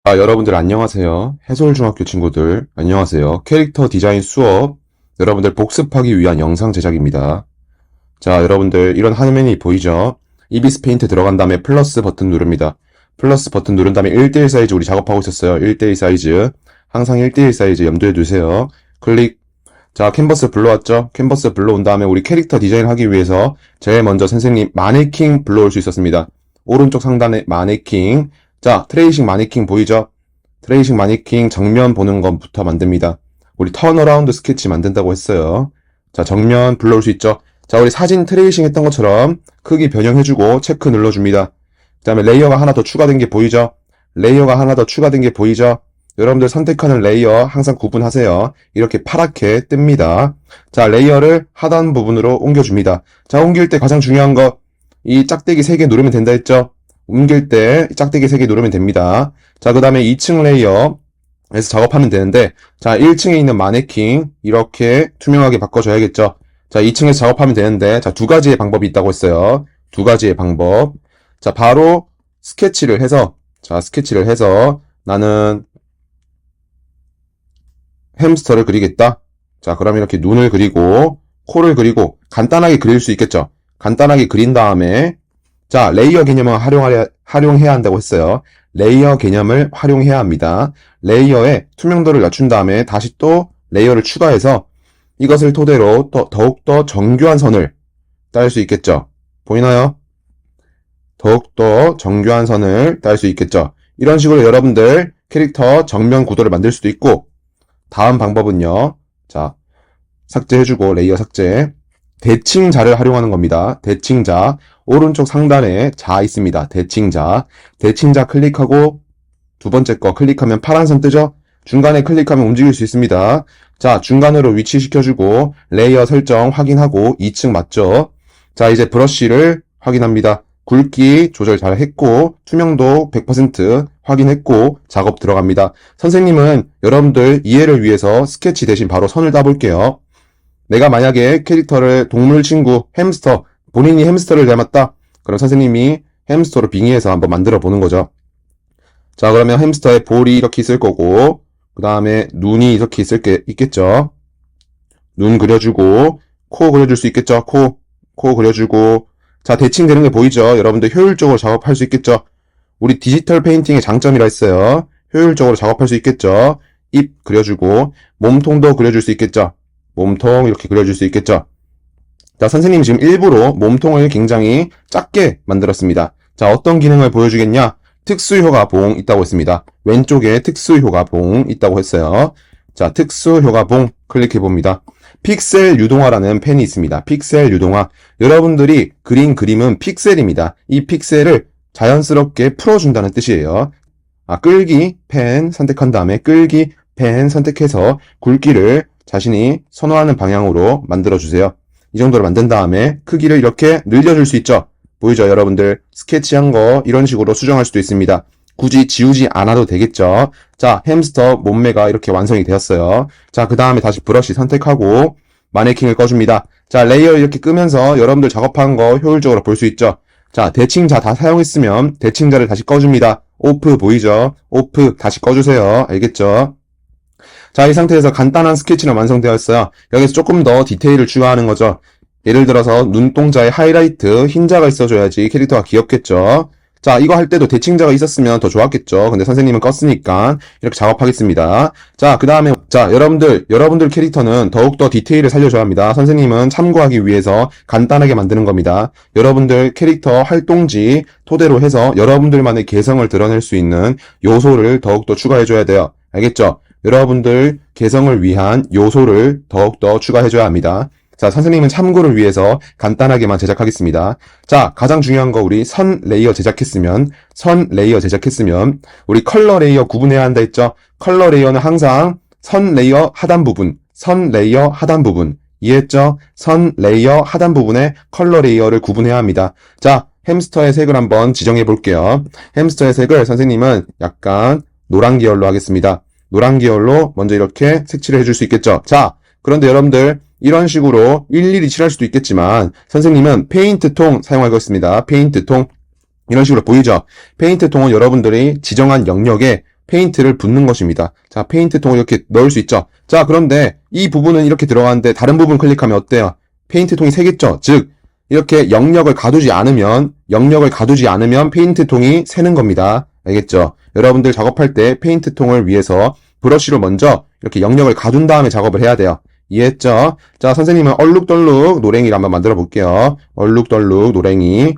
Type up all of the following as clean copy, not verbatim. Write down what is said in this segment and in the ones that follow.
여러분들 안녕하세요. 해솔중학교 친구들 안녕하세요. 캐릭터 디자인 수업 여러분들 복습하기 위한 영상 제작입니다. 자, 여러분들 이런 화면이 보이죠? 이비스 페인트 들어간 다음에 플러스 버튼 누릅니다. 플러스 버튼 누른 다음에 1대1 사이즈 우리 작업하고 있었어요. 1대1 사이즈. 항상 1대1 사이즈 염두에 두세요. 클릭. 자, 캔버스 불러왔죠? 캔버스 불러온 다음에 우리 캐릭터 디자인 하기 위해서 제일 먼저 선생님 마네킹 불러올 수 있었습니다. 오른쪽 상단에 마네킹. 자, 트레이싱 마네킹 보이죠? 트레이싱 마네킹 정면 보는 것부터 만듭니다. 우리 턴어라운드 스케치 만든다고 했어요. 자, 정면 불러올 수 있죠? 자, 우리 사진 트레이싱 했던 것처럼 크기 변형해주고 체크 눌러줍니다. 그 다음에 레이어가 하나 더 추가된 게 보이죠? 레이어가 하나 더 추가된 게 보이죠? 여러분들 선택하는 레이어 항상 구분하세요. 이렇게 파랗게 뜹니다. 자, 레이어를 하단 부분으로 옮겨줍니다. 자, 옮길 때 가장 중요한 거, 이 짝대기 3개 누르면 된다 했죠? 옮길 때 짝대기 3개 누르면 됩니다. 자, 그 다음에 2층 레이어에서 작업하면 되는데, 자, 1층에 있는 마네킹 이렇게 투명하게 바꿔줘야겠죠. 자, 2층에서 작업하면 되는데, 자, 두 가지의 방법이 있다고 했어요. 두 가지의 방법. 자, 바로 스케치를 해서 나는 햄스터를 그리겠다. 자, 그럼 이렇게 눈을 그리고 코를 그리고 간단하게 그릴 수 있겠죠. 간단하게 그린 다음에 자, 레이어 개념을 활용해야 한다고 했어요. 레이어 개념을 활용해야 합니다. 레이어에 투명도를 낮춘 다음에 다시 또 레이어를 추가해서 이것을 토대로 더욱더 정교한 선을 딸 수 있겠죠. 보이나요? 더욱더 정교한 선을 딸 수 있겠죠. 이런 식으로 여러분들 캐릭터 정면 구도를 만들 수도 있고, 다음 방법은요. 자, 삭제해주고 레이어 삭제. 대칭자를 활용하는 겁니다. 대칭자. 오른쪽 상단에 자 있습니다. 대칭자. 대칭자 클릭하고 두 번째 거 클릭하면 파란 선 뜨죠? 중간에 클릭하면 움직일 수 있습니다. 자, 중간으로 위치시켜주고 레이어 설정 확인하고 2층 맞죠? 자, 이제 브러쉬를 확인합니다. 굵기 조절 잘 했고 투명도 100% 확인했고 작업 들어갑니다. 선생님은 여러분들 이해를 위해서 스케치 대신 바로 선을 따볼게요. 내가 만약에 캐릭터를 동물 친구 햄스터, 본인이 햄스터를 닮았다. 그럼 선생님이 햄스터로 빙의해서 한번 만들어 보는 거죠. 자, 그러면 햄스터의 볼이 이렇게 있을 거고, 그 다음에 눈이 이렇게 있겠죠. 눈 그려주고, 코 그려줄 수 있겠죠. 코 그려주고. 자, 대칭되는 게 보이죠. 여러분들 효율적으로 작업할 수 있겠죠. 우리 디지털 페인팅의 장점이라 했어요. 효율적으로 작업할 수 있겠죠. 입 그려주고, 몸통도 그려줄 수 있겠죠. 몸통 이렇게 그려줄 수 있겠죠. 자, 선생님이 지금 일부러 몸통을 굉장히 작게 만들었습니다. 자, 어떤 기능을 보여주겠냐? 특수효과 봉 있다고 했습니다. 왼쪽에 특수효과 봉 있다고 했어요. 자, 특수효과 봉 클릭해봅니다. 픽셀 유동화라는 펜이 있습니다. 픽셀 유동화. 여러분들이 그린 그림은 픽셀입니다. 이 픽셀을 자연스럽게 풀어준다는 뜻이에요. 끌기 펜 선택한 다음에 끌기 펜 선택해서 굵기를 자신이 선호하는 방향으로 만들어주세요. 이 정도로 만든 다음에 크기를 이렇게 늘려줄 수 있죠. 보이죠, 여러분들? 스케치한 거 이런 식으로 수정할 수도 있습니다. 굳이 지우지 않아도 되겠죠. 자, 햄스터 몸매가 이렇게 완성이 되었어요. 자, 그 다음에 다시 브러쉬 선택하고 마네킹을 꺼줍니다. 자, 레이어 이렇게 끄면서 여러분들 작업한 거 효율적으로 볼 수 있죠. 자, 대칭자 다 사용했으면 대칭자를 다시 꺼줍니다. 오프 보이죠? 오프 다시 꺼주세요. 알겠죠? 자, 이 상태에서 간단한 스케치는 완성되었어요. 여기서 조금 더 디테일을 추가하는 거죠. 예를 들어서 눈동자에 하이라이트, 흰자가 있어줘야지 캐릭터가 귀엽겠죠. 자, 이거 할 때도 대칭자가 있었으면 더 좋았겠죠. 근데 선생님은 껐으니까 이렇게 작업하겠습니다. 자, 그 다음에 자, 여러분들 캐릭터는 더욱더 디테일을 살려줘야 합니다. 선생님은 참고하기 위해서 간단하게 만드는 겁니다. 여러분들 캐릭터 활동지 토대로 해서 여러분들만의 개성을 드러낼 수 있는 요소를 더욱더 추가해줘야 돼요. 알겠죠? 여러분들 개성을 위한 요소를 더욱더 추가해줘야 합니다. 자, 선생님은 참고를 위해서 간단하게만 제작하겠습니다. 자, 가장 중요한 거 우리 선 레이어 제작했으면 우리 컬러 레이어 구분해야 한다 했죠? 컬러 레이어는 항상 선 레이어 하단 부분 이해했죠? 선 레이어 하단 부분에 컬러 레이어를 구분해야 합니다. 자, 햄스터의 색을 한번 지정해 볼게요. 햄스터의 색을 선생님은 약간 노란 계열로 하겠습니다. 노란 계열로 먼저 이렇게 색칠을 해줄 수 있겠죠. 자, 그런데 여러분들 이런 식으로 일일이 칠할 수도 있겠지만 선생님은 페인트 통 사용하겠습니다. 페인트 통 이런 식으로 보이죠? 페인트 통은 여러분들이 지정한 영역에 페인트를 붓는 것입니다. 자, 페인트 통을 이렇게 넣을 수 있죠. 자, 그런데 이 부분은 이렇게 들어가는데 다른 부분 클릭하면 어때요? 페인트 통이 새겠죠? 즉, 이렇게 영역을 가두지 않으면 페인트 통이 새는 겁니다. 알겠죠? 여러분들 작업할 때 페인트 통을 위해서 브러쉬로 먼저 이렇게 영역을 가둔 다음에 작업을 해야 돼요. 이해했죠? 자, 선생님은 얼룩덜룩 노랭이를 한번 만들어 볼게요. 얼룩덜룩 노랭이.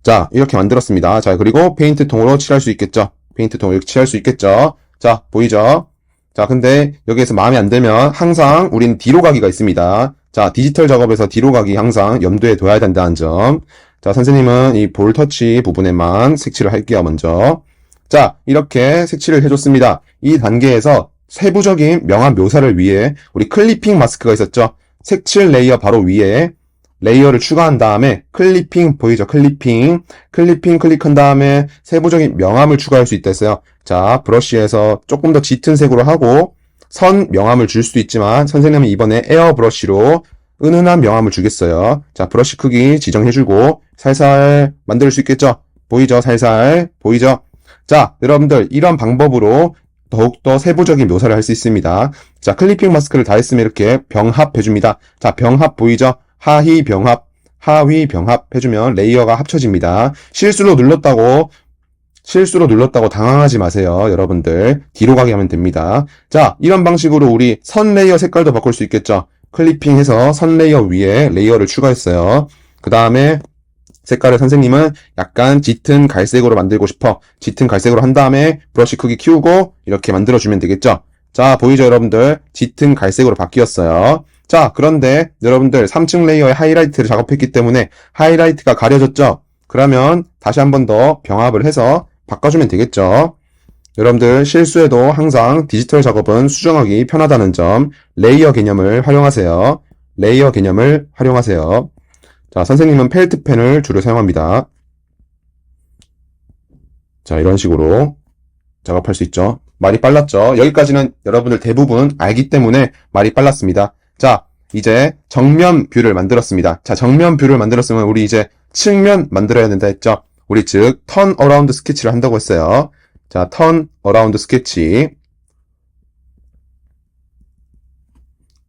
자, 이렇게 만들었습니다. 자, 그리고 페인트 통으로 칠할 수 있겠죠? 페인트 통으로 이렇게 칠할 수 있겠죠? 자, 보이죠? 자, 근데 여기에서 마음에 안 들면 항상 우린 뒤로 가기가 있습니다. 자, 디지털 작업에서 뒤로 가기 항상 염두에 둬야 된다는 점. 자, 선생님은 이 볼 터치 부분에만 색칠을 할게요, 먼저. 자, 이렇게 색칠을 해줬습니다. 이 단계에서 세부적인 명암 묘사를 위해 우리 클리핑 마스크가 있었죠? 색칠 레이어 바로 위에 레이어를 추가한 다음에 클리핑 보이죠? 클리핑 클릭한 다음에 세부적인 명암을 추가할 수 있다 했어요. 자, 브러쉬에서 조금 더 짙은 색으로 하고 선 명암을 줄 수도 있지만 선생님은 이번에 에어 브러쉬로 은은한 명암을 주겠어요. 자, 브러쉬 크기 지정해주고 살살 만들 수 있겠죠? 보이죠? 살살 보이죠? 자, 여러분들 이런 방법으로 더욱더 세부적인 묘사를 할 수 있습니다. 자, 클리핑 마스크를 다 했으면 이렇게 병합해줍니다. 자, 병합 보이죠? 하위 병합 해주면 레이어가 합쳐집니다. 실수로 눌렀다고 당황하지 마세요. 여러분들 뒤로 가게 하면 됩니다. 자, 이런 방식으로 우리 선 레이어 색깔도 바꿀 수 있겠죠. 클리핑해서 선 레이어 위에 레이어를 추가했어요. 그 다음에 색깔을 선생님은 약간 짙은 갈색으로 만들고 싶어. 짙은 갈색으로 한 다음에 브러쉬 크기 키우고 이렇게 만들어주면 되겠죠. 자, 보이죠 여러분들? 짙은 갈색으로 바뀌었어요. 자, 그런데 여러분들 3층 레이어에 하이라이트를 작업했기 때문에 하이라이트가 가려졌죠? 그러면 다시 한 번 더 병합을 해서 바꿔주면 되겠죠? 여러분들 실수해도 항상 디지털 작업은 수정하기 편하다는 점, 레이어 개념을 활용하세요. 레이어 개념을 활용하세요. 자, 선생님은 펠트펜을 주로 사용합니다. 자, 이런 식으로 작업할 수 있죠. 말이 빨랐죠? 여기까지는 여러분들 대부분 알기 때문에 말이 빨랐습니다. 자, 이제 정면 뷰를 만들었습니다. 자, 정면 뷰를 만들었으면 우리 이제 측면 만들어야 된다 했죠? 우리 즉 턴 어라운드 스케치를 한다고 했어요. 자, 턴 어라운드 스케치.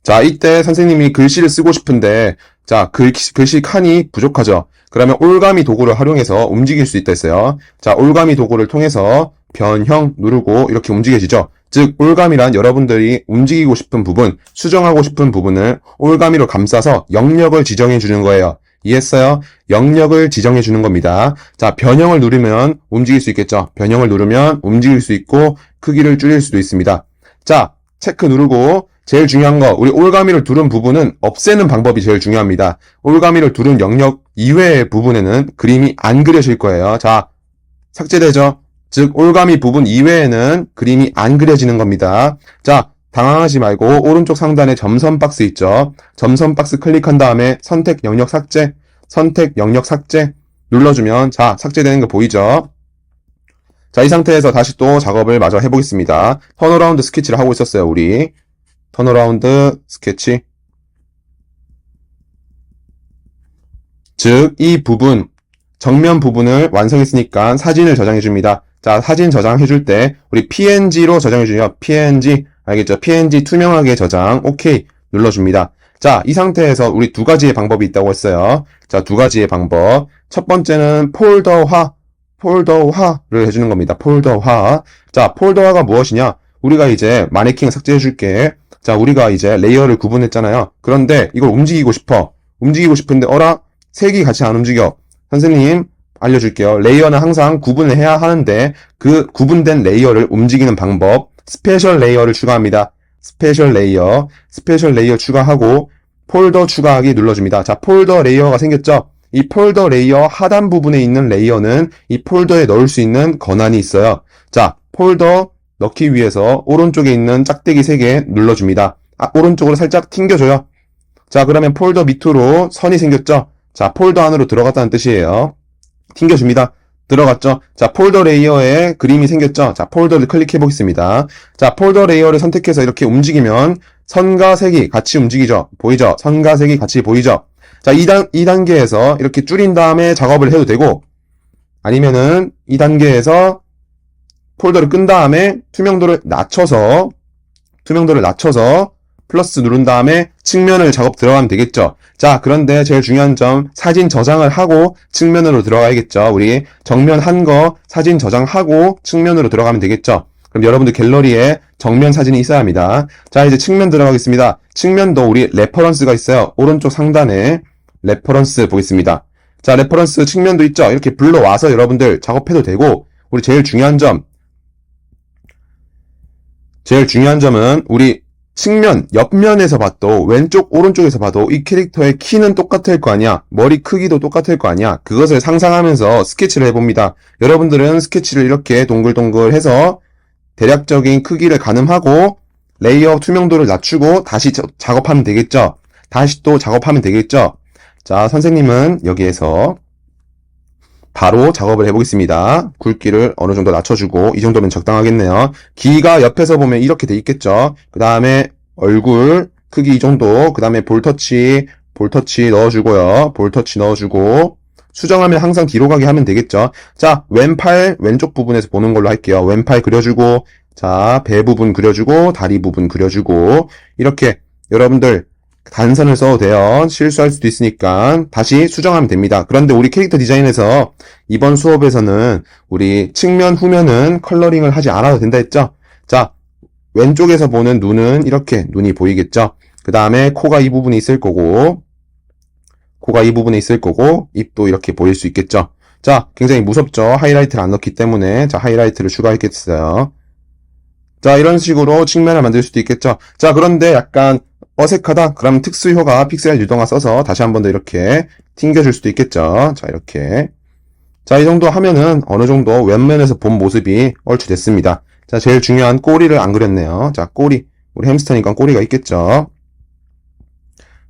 자, 이때 선생님이 글씨를 쓰고 싶은데 자, 글씨 칸이 부족하죠. 그러면 올가미 도구를 활용해서 움직일 수 있다 했어요. 자, 올가미 도구를 통해서 변형 누르고 이렇게 움직여지죠. 즉, 올가미란 여러분들이 움직이고 싶은 부분, 수정하고 싶은 부분을 올가미로 감싸서 영역을 지정해 주는 거예요. 이해했어요? 영역을 지정해 주는 겁니다. 자, 변형을 누르면 움직일 수 있겠죠. 변형을 누르면 움직일 수 있고 크기를 줄일 수도 있습니다. 자, 체크 누르고 제일 중요한 거, 우리 올가미를 두른 부분은 없애는 방법이 제일 중요합니다. 올가미를 두른 영역 이외의 부분에는 그림이 안 그려질 거예요. 자, 삭제되죠? 즉, 올가미 부분 이외에는 그림이 안 그려지는 겁니다. 자, 당황하지 말고 오른쪽 상단에 점선 박스 있죠? 점선 박스 클릭한 다음에 선택 영역 삭제 눌러주면 자, 삭제되는 거 보이죠? 자, 이 상태에서 다시 또 작업을 마저 해보겠습니다. 턴어라운드 스케치를 하고 있었어요, 우리. 턴어라운드 스케치. 즉, 이 부분, 정면 부분을 완성했으니까 사진을 저장해줍니다. 자, 사진 저장해줄 때, 우리 PNG로 저장해주요. PNG. 알겠죠? PNG 투명하게 저장. OK. 눌러줍니다. 자, 이 상태에서 우리 두 가지의 방법이 있다고 했어요. 자, 두 가지의 방법. 첫 번째는 폴더화를 해주는 겁니다. 폴더화. 자, 폴더화가 무엇이냐? 우리가 이제 마네킹을 삭제해줄게. 자, 우리가 이제 레이어를 구분했잖아요. 그런데 이걸 움직이고 싶어. 움직이고 싶은데, 색이 같이 안 움직여. 선생님, 알려줄게요. 레이어는 항상 구분을 해야 하는데, 그 구분된 레이어를 움직이는 방법, 스페셜 레이어를 추가합니다. 스페셜 레이어 추가하고, 폴더 추가하기 눌러줍니다. 자, 폴더 레이어가 생겼죠? 이 폴더 레이어 하단 부분에 있는 레이어는 이 폴더에 넣을 수 있는 권한이 있어요. 자, 폴더 넣기 위해서 오른쪽에 있는 짝대기 3개 눌러줍니다. 오른쪽으로 살짝 튕겨줘요. 자, 그러면 폴더 밑으로 선이 생겼죠? 자, 폴더 안으로 들어갔다는 뜻이에요. 튕겨줍니다. 들어갔죠? 자, 폴더 레이어에 그림이 생겼죠? 자, 폴더를 클릭해 보겠습니다. 자, 폴더 레이어를 선택해서 이렇게 움직이면 선과 색이 같이 움직이죠? 보이죠? 선과 색이 같이 보이죠? 자, 2단계에서 이렇게 줄인 다음에 작업을 해도 되고, 아니면은 2단계에서 폴더를 끈 다음에 투명도를 낮춰서 플러스 누른 다음에 측면을 작업 들어가면 되겠죠. 자, 그런데 제일 중요한 점, 사진 저장을 하고 측면으로 들어가야겠죠. 우리 정면 한 거 사진 저장하고 측면으로 들어가면 되겠죠. 그럼 여러분들 갤러리에 정면 사진이 있어야 합니다. 자, 이제 측면 들어가겠습니다. 측면도 우리 레퍼런스가 있어요. 오른쪽 상단에 레퍼런스 보겠습니다. 자, 레퍼런스 측면도 있죠. 이렇게 불러와서 여러분들 작업해도 되고, 우리 제일 중요한 점은 우리 측면, 옆면에서 봐도 왼쪽, 오른쪽에서 봐도 이 캐릭터의 키는 똑같을 거 아니야. 머리 크기도 똑같을 거 아니야. 그것을 상상하면서 스케치를 해봅니다. 여러분들은 스케치를 이렇게 동글동글 해서 대략적인 크기를 가늠하고 레이어 투명도를 낮추고 다시 작업하면 되겠죠. 다시 또 작업하면 되겠죠. 자, 선생님은 여기에서 바로 작업을 해보겠습니다. 굵기를 어느 정도 낮춰주고 이 정도면 적당하겠네요. 귀가 옆에서 보면 이렇게 돼 있겠죠. 그 다음에 얼굴 크기 이 정도, 그 다음에 볼터치 넣어주고요. 볼터치 넣어주고 수정하면 항상 뒤로 가게 하면 되겠죠. 자, 왼팔 왼쪽 부분에서 보는 걸로 할게요. 왼팔 그려주고, 자, 배 부분 그려주고, 다리 부분 그려주고, 이렇게 여러분들 단선을 써도 돼요. 실수할 수도 있으니까 다시 수정하면 됩니다. 그런데 우리 캐릭터 디자인에서 이번 수업에서는 우리 측면, 후면은 컬러링을 하지 않아도 된다 했죠? 자, 왼쪽에서 보는 눈은 이렇게 눈이 보이겠죠? 그 다음에 코가 이 부분에 있을 거고, 입도 이렇게 보일 수 있겠죠? 자, 굉장히 무섭죠? 하이라이트를 안 넣기 때문에. 자, 하이라이트를 추가했겠어요. 자, 이런 식으로 측면을 만들 수도 있겠죠? 자, 그런데 약간 어색하다? 그럼 특수효과 픽셀 유동화 써서 다시 한 번 더 이렇게 튕겨줄 수도 있겠죠? 자, 이렇게. 자, 이 정도 하면은 어느 정도 왼면에서 본 모습이 얼추 됐습니다. 자, 제일 중요한 꼬리를 안 그렸네요. 자, 꼬리. 우리 햄스터니까 꼬리가 있겠죠?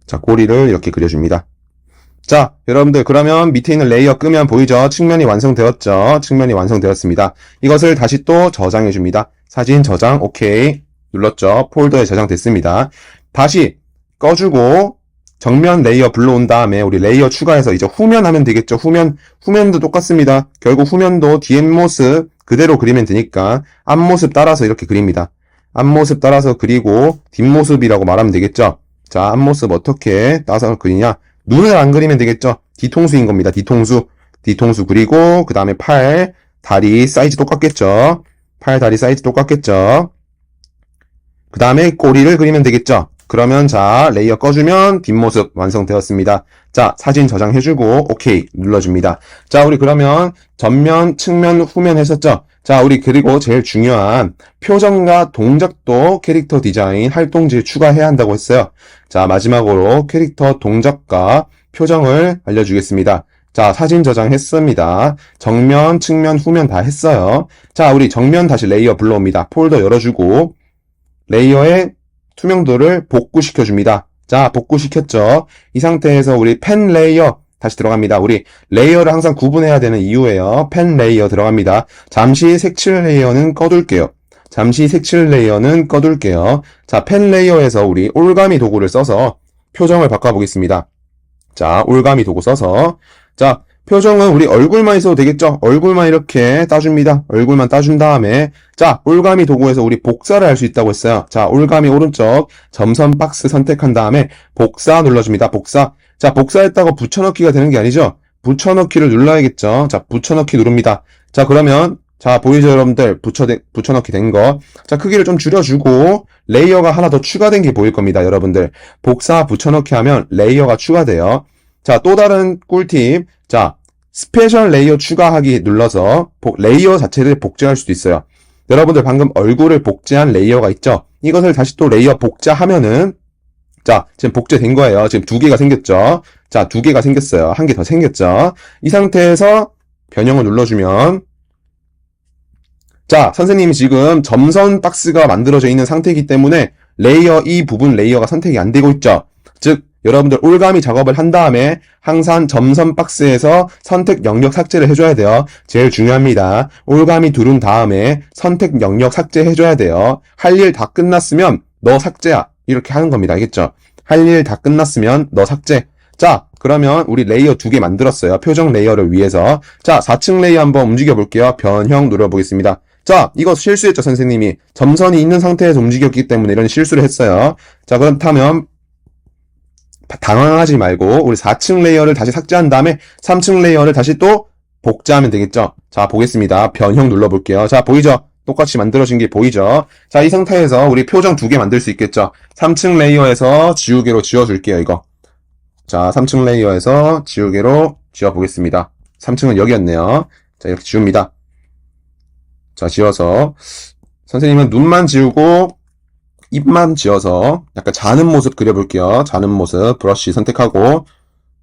자, 꼬리를 이렇게 그려줍니다. 자, 여러분들 그러면 밑에 있는 레이어 끄면 보이죠? 측면이 완성되었죠? 측면이 완성되었습니다. 이것을 다시 또 저장해줍니다. 사진 저장, 오케이. 눌렀죠? 폴더에 저장됐습니다. 다시 꺼주고 정면 레이어 불러온 다음에 우리 레이어 추가해서 이제 후면 하면 되겠죠? 후면도 똑같습니다. 결국 후면도 뒷모습 그대로 그리면 되니까 앞모습 따라서 이렇게 그립니다. 앞모습 따라서 그리고 뒷모습이라고 말하면 되겠죠? 자, 앞모습 어떻게 따라서 그리냐? 눈을 안 그리면 되겠죠? 뒤통수인 겁니다. 뒤통수 그리고 그 다음에 팔, 다리 사이즈 똑같겠죠? 팔, 다리 사이즈 똑같겠죠? 그 다음에 꼬리를 그리면 되겠죠? 그러면 자, 레이어 꺼주면 뒷모습 완성되었습니다. 자, 사진 저장해주고 오케이 눌러줍니다. 자, 우리 그러면 전면, 측면, 후면 했었죠? 자, 우리 그리고 제일 중요한 표정과 동작도 캐릭터 디자인 활동지에 추가해야 한다고 했어요. 자, 마지막으로 캐릭터 동작과 표정을 알려주겠습니다. 자, 사진 저장했습니다. 정면, 측면, 후면 다 했어요. 자, 우리 정면 다시 레이어 불러옵니다. 폴더 열어주고 레이어의 투명도를 복구시켜줍니다. 자, 복구시켰죠. 이 상태에서 우리 펜 레이어 다시 들어갑니다. 우리 레이어를 항상 구분해야 되는 이유예요. 펜 레이어 들어갑니다. 잠시 색칠 레이어는 꺼둘게요. 자, 펜 레이어에서 우리 올가미 도구를 써서 표정을 바꿔보겠습니다. 자, 올가미 도구 써서 자, 표정은 우리 얼굴만 있어도 되겠죠? 얼굴만 이렇게 따줍니다. 얼굴만 따준 다음에 자, 올가미 도구에서 우리 복사를 할 수 있다고 했어요. 자, 올가미 오른쪽 점선 박스 선택한 다음에 복사 눌러줍니다. 복사. 자, 복사했다고 붙여넣기가 되는 게 아니죠? 붙여넣기를 눌러야겠죠? 자, 붙여넣기 누릅니다. 자, 그러면 자, 보이죠 여러분들? 붙여넣기 된 거. 자, 크기를 좀 줄여주고 레이어가 하나 더 추가된 게 보일 겁니다. 여러분들. 복사 붙여넣기 하면 레이어가 추가돼요. 자, 또 다른 꿀팁. 자, 스페셜 레이어 추가하기 눌러서 레이어 자체를 복제할 수도 있어요. 여러분들 방금 얼굴을 복제한 레이어가 있죠? 이것을 다시 또 레이어 복제하면은 자, 지금 복제된 거예요. 지금 2개가 생겼죠? 자, 2개가 생겼어요. 1개 더 생겼죠? 이 상태에서 변형을 눌러주면 자, 선생님이 지금 점선 박스가 만들어져 있는 상태이기 때문에 레이어 이 부분 레이어가 선택이 안 되고 있죠? 즉, 여러분들 올가미 작업을 한 다음에 항상 점선 박스에서 선택 영역 삭제를 해줘야 돼요. 제일 중요합니다. 올가미 두른 다음에 선택 영역 삭제해줘야 돼요. 할 일 다 끝났으면 너 삭제야. 이렇게 하는 겁니다. 알겠죠? 할 일 다 끝났으면 너 삭제. 자, 그러면 우리 레이어 2개 만들었어요. 표정 레이어를 위해서. 자, 4층 레이어 한번 움직여 볼게요. 변형 눌러보겠습니다. 자, 이거 실수했죠, 선생님이. 점선이 있는 상태에서 움직였기 때문에 이런 실수를 했어요. 자, 그렇다면 당황하지 말고 우리 4층 레이어를 다시 삭제한 다음에 3층 레이어를 다시 또 복제하면 되겠죠. 자, 보겠습니다. 변형 눌러볼게요. 자, 보이죠? 똑같이 만들어진 게 보이죠? 자, 이 상태에서 우리 표정 2개 만들 수 있겠죠? 3층 레이어에서 지우개로 지워줄게요, 이거. 자, 3층 레이어에서 지우개로 지워보겠습니다. 3층은 여기였네요. 자, 이렇게 지웁니다. 자, 지워서 선생님은 눈만 지우고 입만 지어서 약간 자는 모습 그려볼게요. 자는 모습 브러쉬 선택하고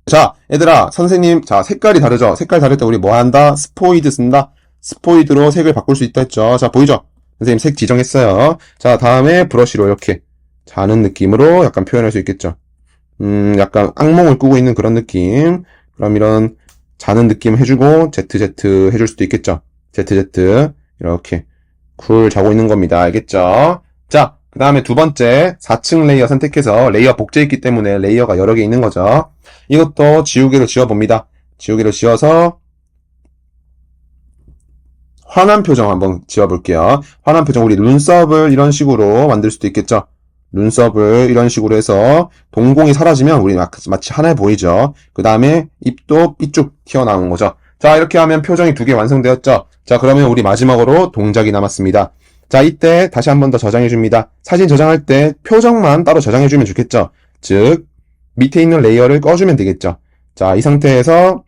자, 얘들아, 선생님, 자, 색깔이 다르죠? 색깔 다를 때 우리 뭐 한다? 스포이드 쓴다? 스포이드로 색을 바꿀 수 있다 했죠? 자, 보이죠? 선생님 색 지정했어요. 자, 다음에 브러쉬로 이렇게 자는 느낌으로 약간 표현할 수 있겠죠? 약간 악몽을 꾸고 있는 그런 느낌. 그럼 이런 자는 느낌 해주고, ZZ 해줄 수도 있겠죠? ZZ. 이렇게. 쿨 자고 있는 겁니다. 알겠죠? 자, 그 다음에 두 번째, 4층 레이어 선택해서 레이어 복제했기 때문에 레이어가 여러 개 있는 거죠. 이것도 지우개로 지워봅니다. 지우개로 지워서 환한 표정 한번 지워볼게요. 환한 표정, 우리 눈썹을 이런 식으로 만들 수도 있겠죠. 눈썹을 이런 식으로 해서 동공이 사라지면 우리 마치 하나에 보이죠. 그 다음에 입도 삐쭉 튀어나온 거죠. 자, 이렇게 하면 표정이 2개 완성되었죠. 자, 그러면 우리 마지막으로 동작이 남았습니다. 자, 이때 다시 한 번 더 저장해줍니다. 사진 저장할 때 표정만 따로 저장해주면 좋겠죠. 즉, 밑에 있는 레이어를 꺼주면 되겠죠. 자, 이 상태에서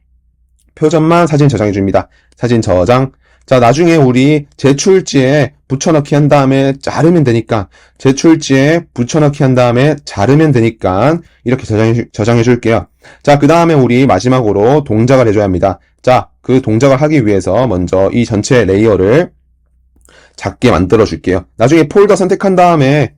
표정만 사진 저장해줍니다. 사진 저장. 자, 나중에 우리 제출지에 붙여넣기 한 다음에 자르면 되니까, 제출지에 붙여넣기 한 다음에 자르면 되니까, 이렇게 저장해줄게요. 자, 그 다음에 우리 마지막으로 동작을 해줘야 합니다. 자, 그 동작을 하기 위해서 먼저 이 전체 레이어를 작게 만들어 줄게요. 나중에 폴더 선택한 다음에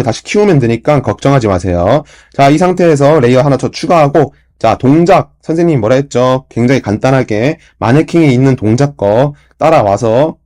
다시 키우면 되니까 걱정하지 마세요. 자, 이 상태에서 레이어 하나 더 추가하고, 자, 동작, 선생님이 뭐라 했죠? 굉장히 간단하게 마네킹에 있는 동작 따라와서,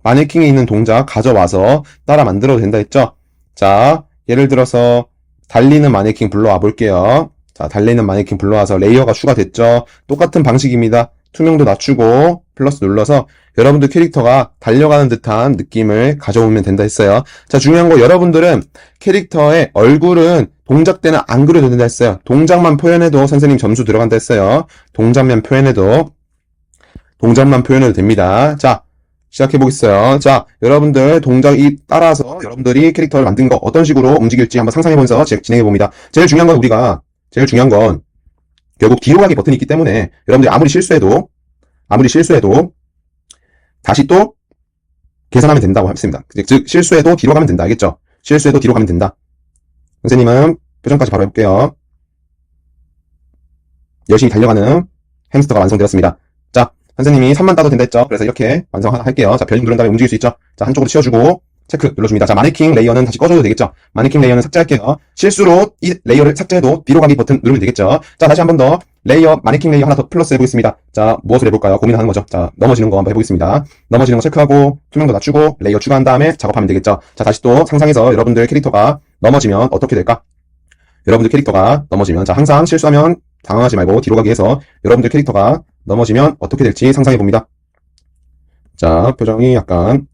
마네킹에 있는 동작 가져와서 따라 만들어도 된다 했죠? 자, 예를 들어서 달리는 마네킹 불러와 볼게요. 자, 달리는 마네킹 불러와서 레이어가 추가됐죠? 똑같은 방식입니다. 투명도 낮추고 플러스 눌러서 여러분들 캐릭터가 달려가는 듯한 느낌을 가져오면 된다 했어요. 자, 중요한 거 여러분들은 캐릭터의 얼굴은 동작 때는 안 그려도 된다 했어요. 동작만 표현해도 선생님 점수 들어간다 했어요. 동작만 표현해도 됩니다. 자, 시작해보겠어요. 자, 여러분들 동작이 따라서 여러분들이 캐릭터를 만든 거 어떤 식으로 움직일지 한번 상상해보면서 진행해봅니다. 제일 중요한 건 결국 뒤로 가기 버튼이 있기 때문에 여러분들이 아무리 실수해도 다시 또 계산하면 된다고 했습니다. 즉 실수해도 뒤로 가면 된다. 알겠죠? 실수해도 뒤로 가면 된다. 선생님은 표정까지 바로 해볼게요. 열심히 달려가는 햄스터가 완성되었습니다. 자, 선생님이 3만 따도 된다 했죠? 그래서 이렇게 완성할게요. 자, 변형 누른 다음에 움직일 수 있죠? 자, 한쪽으로 치워주고 체크 눌러줍니다. 자, 마네킹 레이어는 다시 꺼줘도 되겠죠? 마네킹 레이어는 삭제할게요. 실수로 이 레이어를 삭제해도 뒤로 가기 버튼 누르면 되겠죠? 자, 다시 한 번 더 마네킹 레이어 하나 더 플러스 해보겠습니다. 자, 무엇을 해볼까요? 고민하는 거죠. 자, 넘어지는 거 한번 해보겠습니다. 넘어지는 거 체크하고 투명도 낮추고 레이어 추가한 다음에 작업하면 되겠죠? 자, 다시 또 상상해서 여러분들 캐릭터가 넘어지면 어떻게 될까? 여러분들 캐릭터가 넘어지면, 자, 항상 실수하면 당황하지 말고 뒤로 가기 위해서 여러분들 캐릭터가 넘어지면 어떻게 될지 상상해봅니다. 자, 표정이 약간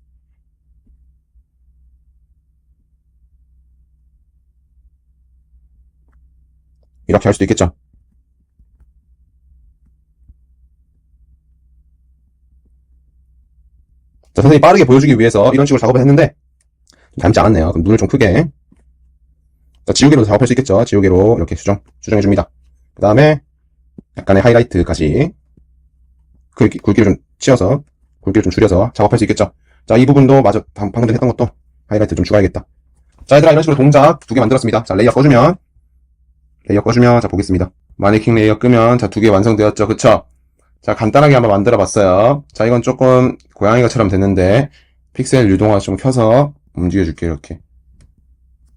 이렇게 할 수도 있겠죠. 자, 선생님이 빠르게 보여주기 위해서 이런 식으로 작업을 했는데 닮지 않았네요. 그럼 눈을 좀 크게. 자, 지우개로 작업할 수 있겠죠. 지우개로 이렇게 수정해줍니다. 그 다음에 약간의 하이라이트까지 굵기를 좀 치워서 굵기를 좀 줄여서 작업할 수 있겠죠. 자, 이 부분도 마저 방금 전에 했던 것도 하이라이트 좀 추가해야겠다. 자, 얘들아, 이런 식으로 동작 2개 만들었습니다. 자, 레이어 꺼주면 자, 보겠습니다. 마네킹 레이어 끄면 자, 2개 완성되었죠. 그쵸? 자, 간단하게 한번 만들어 봤어요. 자, 이건 조금 고양이가처럼 됐는데 픽셀 유동화 좀 켜서 움직여줄게요. 이렇게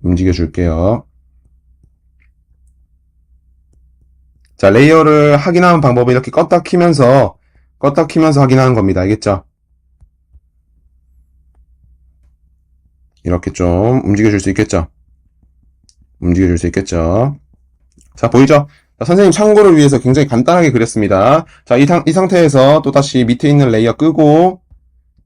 움직여줄게요. 자, 레이어를 확인하는 방법은 이렇게 껐다 키면서 확인하는 겁니다. 알겠죠? 이렇게 좀 움직여줄 수 있겠죠? 자, 보이죠? 자, 선생님 참고를 위해서 굉장히 간단하게 그렸습니다. 자, 이 상태에서 또다시 밑에 있는 레이어 끄고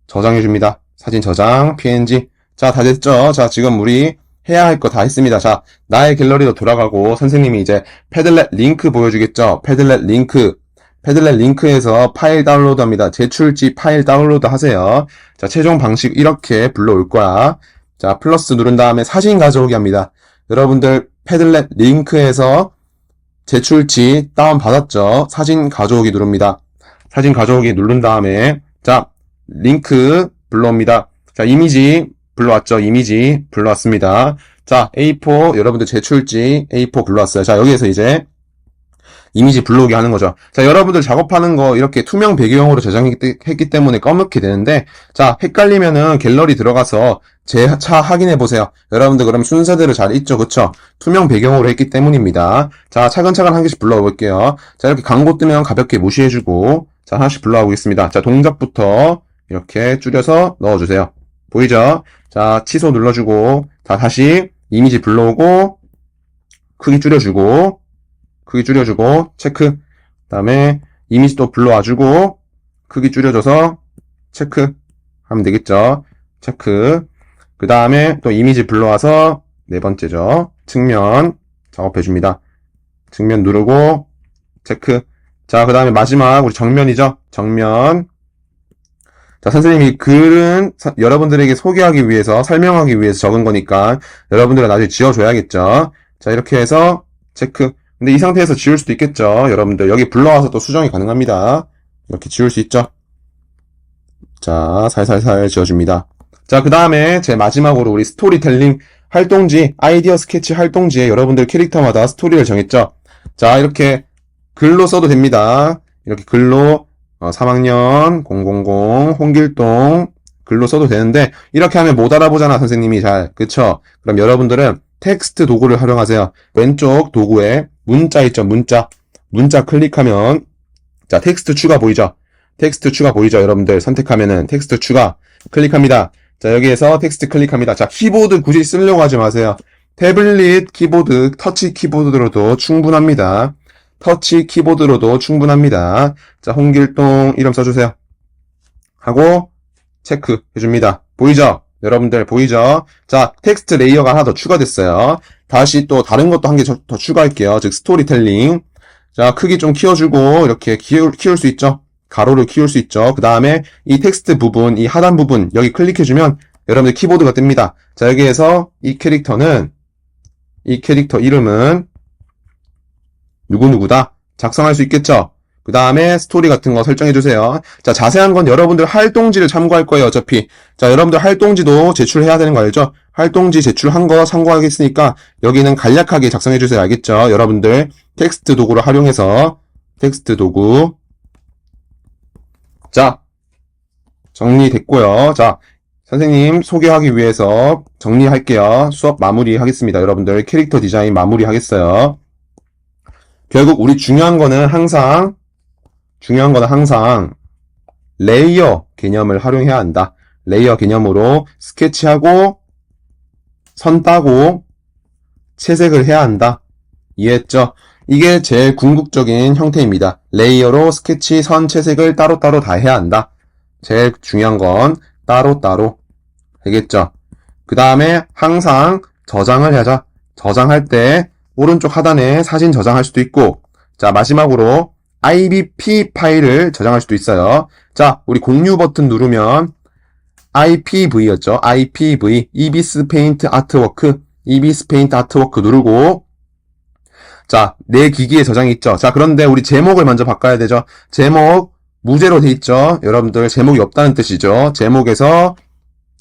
저장해줍니다. 사진 저장, png. 자, 다 됐죠? 자, 지금 우리 해야 할 거 다 했습니다. 자, 나의 갤러리로 돌아가고 선생님이 이제 패들렛 링크 보여주겠죠? 패들렛 링크. 패들렛 링크에서 파일 다운로드 합니다. 제출지 파일 다운로드 하세요. 자, 최종 방식 이렇게 불러올 거야. 자, 플러스 누른 다음에 사진 가져오기 합니다. 여러분들 패들렛 링크에서 제출지 다운받았죠? 사진 가져오기 누릅니다. 사진 가져오기 누른 다음에 자, 링크 불러옵니다. 자, 이미지 불러왔죠? 이미지 불러왔습니다. 자, A4 여러분들 제출지 A4 불러왔어요. 자, 여기에서 이제 이미지 불러오게 하는 거죠. 자, 여러분들 작업하는 거 이렇게 투명 배경으로 저장했기 때문에 검게 되는데, 자, 헷갈리면은 갤러리 들어가서 재차 확인해 보세요. 여러분들 그럼 순서대로 잘 있죠, 그쵸? 투명 배경으로 했기 때문입니다. 자, 차근차근 한 개씩 불러와 볼게요. 자, 이렇게 광고 뜨면 가볍게 무시해주고, 자, 하나씩 불러와 보겠습니다. 자, 동작부터 이렇게 줄여서 넣어주세요. 보이죠? 자, 취소 눌러주고, 자, 다시 이미지 불러오고, 크기 줄여주고, 체크. 그 다음에 이미지 또 불러와주고 크기 줄여줘서 체크 하면 되겠죠. 체크. 그 다음에 또 이미지 불러와서 네 번째죠. 측면 작업해줍니다. 측면 누르고 체크. 자, 그 다음에 마지막 우리 정면이죠. 정면. 자, 선생님이 글은 여러분들에게 소개하기 위해서 설명하기 위해서 적은 거니까 여러분들은 나중에 지워줘야겠죠. 자, 이렇게 해서 체크. 근데 이 상태에서 지울 수도 있겠죠. 여러분들 여기 불러와서 또 수정이 가능합니다. 이렇게 지울 수 있죠. 자, 살살살 지워줍니다. 자, 그 다음에 제 마지막으로 우리 스토리텔링 활동지, 아이디어 스케치 활동지에 여러분들 캐릭터마다 스토리를 정했죠. 자, 이렇게 글로 써도 됩니다. 이렇게 글로 3학년 000 홍길동 글로 써도 되는데 이렇게 하면 못 알아보잖아 선생님이 잘. 그쵸? 그럼 여러분들은 텍스트 도구를 활용하세요. 왼쪽 도구에 문자 있죠, 문자. 문자 클릭하면, 자, 텍스트 추가 보이죠? 텍스트 추가 보이죠? 여러분들 선택하면은 텍스트 추가 클릭합니다. 자, 여기에서 텍스트 클릭합니다. 자, 키보드 굳이 쓰려고 하지 마세요. 태블릿 키보드, 터치 키보드로도 충분합니다. 터치 키보드로도 충분합니다. 자, 홍길동 이름 써주세요. 하고, 체크 해줍니다. 보이죠? 여러분들 보이죠? 자, 텍스트 레이어가 하나 더 추가됐어요. 다시 또 다른 것도 한 개 더 추가할게요. 즉 스토리텔링. 자, 크기 좀 키워주고 이렇게 키울 수 있죠. 가로를 키울 수 있죠. 그 다음에 이 텍스트 부분, 이 하단 부분 여기 클릭해주면 여러분들 키보드가 뜹니다. 자, 여기에서 이 캐릭터 이름은 누구누구다 작성할 수 있겠죠. 그 다음에 스토리 같은 거 설정해주세요. 자, 자세한 건 여러분들 활동지를 참고할 거예요, 어차피. 자, 여러분들 활동지도 제출해야 되는 거 알죠? 활동지 제출한 거 참고하겠으니까 여기는 간략하게 작성해주세요, 알겠죠? 여러분들 텍스트 도구를 활용해서 텍스트 도구. 자, 정리됐고요. 자, 선생님 소개하기 위해서 정리할게요. 수업 마무리하겠습니다. 여러분들 캐릭터 디자인 마무리하겠어요. 결국 우리 중요한 거는 항상 레이어 개념을 활용해야 한다. 레이어 개념으로 스케치하고 선 따고 채색을 해야 한다. 이해했죠? 이게 제일 궁극적인 형태입니다. 레이어로 스케치, 선, 채색을 따로따로 다 해야 한다. 제일 중요한 건 따로따로. 알겠죠? 그 다음에 항상 저장을 하자. 저장할 때 오른쪽 하단에 사진 저장할 수도 있고, 자, 마지막으로 IBP 파일을 저장할 수도 있어요. 자, 우리 공유 버튼 누르면 IPV였죠. IPV, 이비스 페인트 아트워크, 이비스 페인트 아트워크 누르고, 자, 내 기기에 저장이 있죠. 자, 그런데 우리 제목을 먼저 바꿔야 되죠. 제목, 무제로 돼 있죠. 여러분들 제목이 없다는 뜻이죠. 제목에서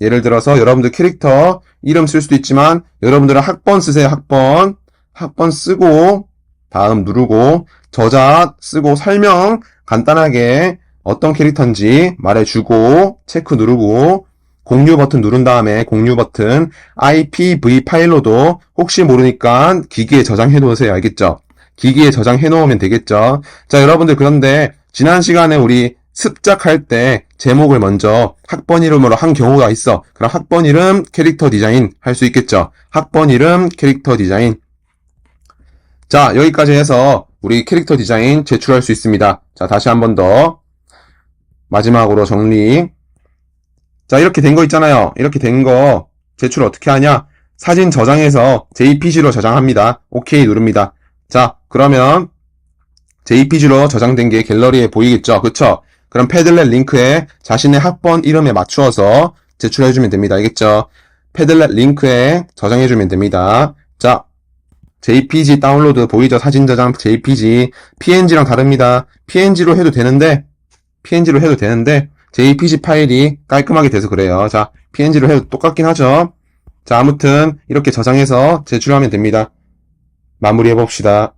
예를 들어서 여러분들 캐릭터 이름 쓸 수도 있지만 여러분들은 학번 쓰세요. 학번 쓰고 다음 누르고 저자 쓰고 설명 간단하게 어떤 캐릭터인지 말해주고 체크 누르고 공유 버튼 누른 다음에 공유 버튼 IPV 파일로도 혹시 모르니까 기기에 저장해 놓으세요. 알겠죠? 기기에 저장해 놓으면 되겠죠? 자, 여러분들 그런데 지난 시간에 우리 습작할 때 제목을 먼저 학번 이름으로 한 경우가 있어. 그럼 학번 이름 캐릭터 디자인 할 수 있겠죠? 학번 이름 캐릭터 디자인. 자, 여기까지 해서 우리 캐릭터 디자인 제출할 수 있습니다. 자, 다시 한 번 더 마지막으로 정리. 자, 이렇게 된 거 있잖아요. 이렇게 된 거 제출 어떻게 하냐? 사진 저장해서 JPG로 저장합니다. OK 누릅니다. 자, 그러면 JPG로 저장된 게 갤러리에 보이겠죠? 그쵸? 그럼 패들렛 링크에 자신의 학번 이름에 맞추어서 제출해주면 됩니다. 알겠죠? 패들렛 링크에 저장해주면 됩니다. 자, JPG 다운로드 보이죠? 사진 저장 JPG. PNG랑 다릅니다. PNG로 해도 되는데 JPG 파일이 깔끔하게 돼서 그래요. 자, PNG로 해도 똑같긴 하죠? 자, 아무튼 이렇게 저장해서 제출하면 됩니다. 마무리해봅시다.